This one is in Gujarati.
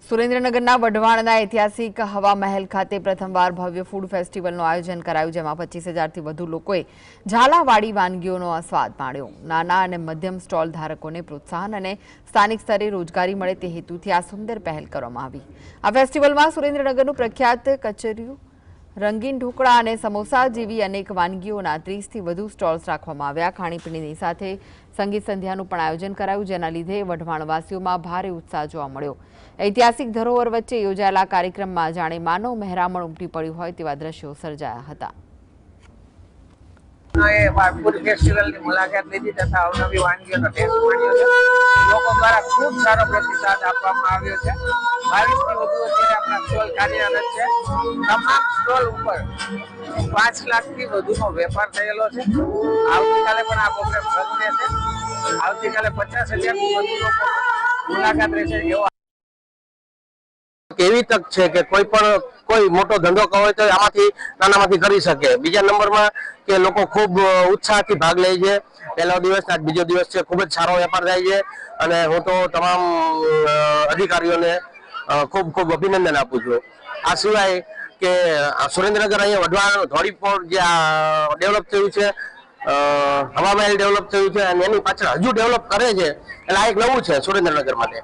સુરેન્દ્રનગરના વઢવાણના ઐતિહાસિક હવા મહેલ ખાતે પ્રથમવાર ભવ્ય ફૂડ ફેસ્ટિવલનું આયોજન કરાયું, જેમાં 25,000થી વધુ લોકોએ ઝાલાવાડી વાનગીઓનો સ્વાદ માણ્યો। નાના અને મધ્યમ સ્ટોલ ધારકોને પ્રોત્સાહન અને સ્થાનિક સ્તરે રોજગારી મળે તે હેતુથી આ સુંદર પહેલ કરવામાં આવી। આ ફેસ્ટિવલમાં સુરેન્દ્રનગરનું પ્રખ્યાત કચરિયું, રંગીન ઢોકળા અને સમોસા જેવી અનેક વાનગીઓના 30થી વધુ સ્ટોલ્સ રાખવામાં આવ્યા। ખાણીપીણીની સાથે સંગીત સંધ્યાનું પણ આયોજન કરાયું, જેના લીધે વઢવાણવાસીઓમાં ભારે ઉત્સાહ જોવા મળ્યો। ઐતિહાસિક ધરોહર વચ્ચે યોજાયેલા કાર્યક્રમમાં જાણે માનવ મહેરામણ ઉમટી પડ્યું હોય તેવા દ્રશ્યો સર્જાયા હતા। ફૂડ ફેસ્ટિવલની મુલાકાત લીધી તથા અવનવી વાનગીઓનો ટેસ્ટ માણ્યો છે। લોકો દ્વારા ખૂબ સારો પ્રતિસાદ આપવામાં આવ્યો છે। 22થી વધુ અત્યારે આપણા સ્ટોલ કાર્યરત છે। તમામ સ્ટોલ ઉપર 5 લાખથી વધુનો વેપાર થયેલો છે। આવતીકાલે પણ આ પ્રોગ્રામ શરૂ રહેશે। આવતીકાલે 50,000થી વધુ લોકો મુલાકાત રહેશે એવો કેવી તક છે કે કોઈ મોટો ધંધો હોય તો આમાંથી નાનામાંથી કરી શકે। બીજા નંબરમાં કે લોકો ખૂબ ઉત્સાહથી ભાગ લે છે। પહેલો દિવસ આજ બીજો દિવસ છે, ખૂબ જ સારો વેપાર થાય છે અને હું તો તમામ અધિકારીઓને ખૂબ અભિનંદન આપું છું। આ સિવાય કે સુરેન્દ્રનગર અહીંયા વઢવાણ ધોળીપોર જે ડેવલપ થયું છે, હવા મહેલ ડેવલપ થયું છે અને એની પાછળ હજુ ડેવલપ કરે છે, એટલે આ એક નવું છે સુરેન્દ્રનગર માટે।